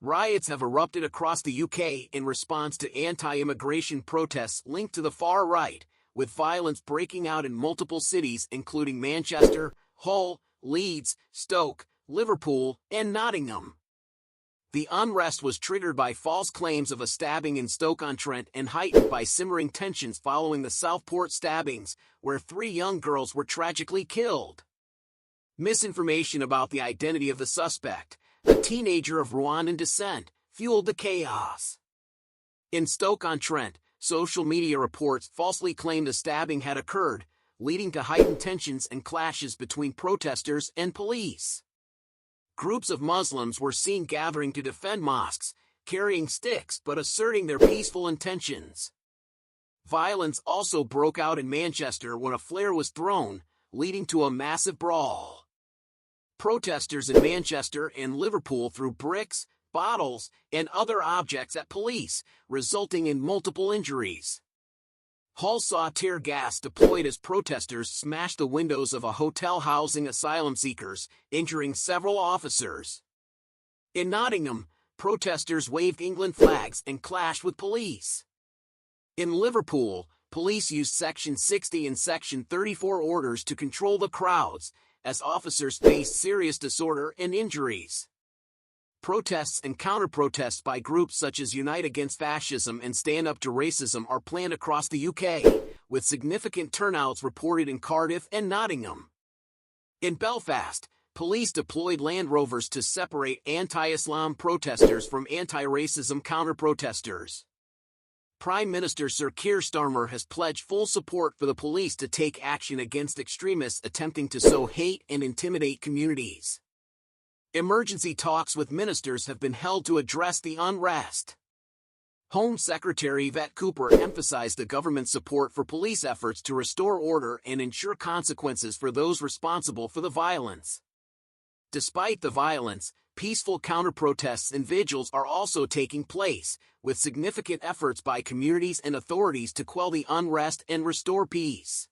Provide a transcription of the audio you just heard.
Riots have erupted across the UK in response to anti-immigration protests linked to the far right, with violence breaking out in multiple cities including Manchester, Hull, Leeds, Stoke, Liverpool, and Nottingham. The unrest was triggered by false claims of a stabbing in Stoke-on-Trent and heightened by simmering tensions following the Southport stabbings, where 3 young girls were tragically killed. Misinformation about the identity of the suspect, a teenager of Rwandan descent, fueled the chaos. In Stoke-on-Trent, social media reports falsely claimed a stabbing had occurred, leading to heightened tensions and clashes between protesters and police. Groups of Muslims were seen gathering to defend mosques, carrying sticks but asserting their peaceful intentions. Violence also broke out in Manchester when a flare was thrown, leading to a massive brawl. Protesters in Manchester and Liverpool threw bricks, bottles, and other objects at police, resulting in multiple injuries. Hull saw tear gas deployed as protesters smashed the windows of a hotel housing asylum seekers, injuring several officers. In Nottingham, protesters waved England flags and clashed with police. In Liverpool, police used Section 60 and Section 34 orders to control the crowds, as officers faced serious disorder and injuries. Protests and counter-protests by groups such as Unite Against Fascism and Stand Up to Racism are planned across the UK, with significant turnouts reported in Cardiff and Nottingham. In Belfast, police deployed Land Rovers to separate anti-Islam protesters from anti-racism counter-protesters. Prime Minister Sir Keir Starmer has pledged full support for the police to take action against extremists attempting to sow hate and intimidate communities. Emergency talks with ministers have been held to address the unrest. Home Secretary Yvette Cooper emphasized the government's support for police efforts to restore order and ensure consequences for those responsible for the violence. Despite the violence, peaceful counter-protests and vigils are also taking place, with significant efforts by communities and authorities to quell the unrest and restore peace.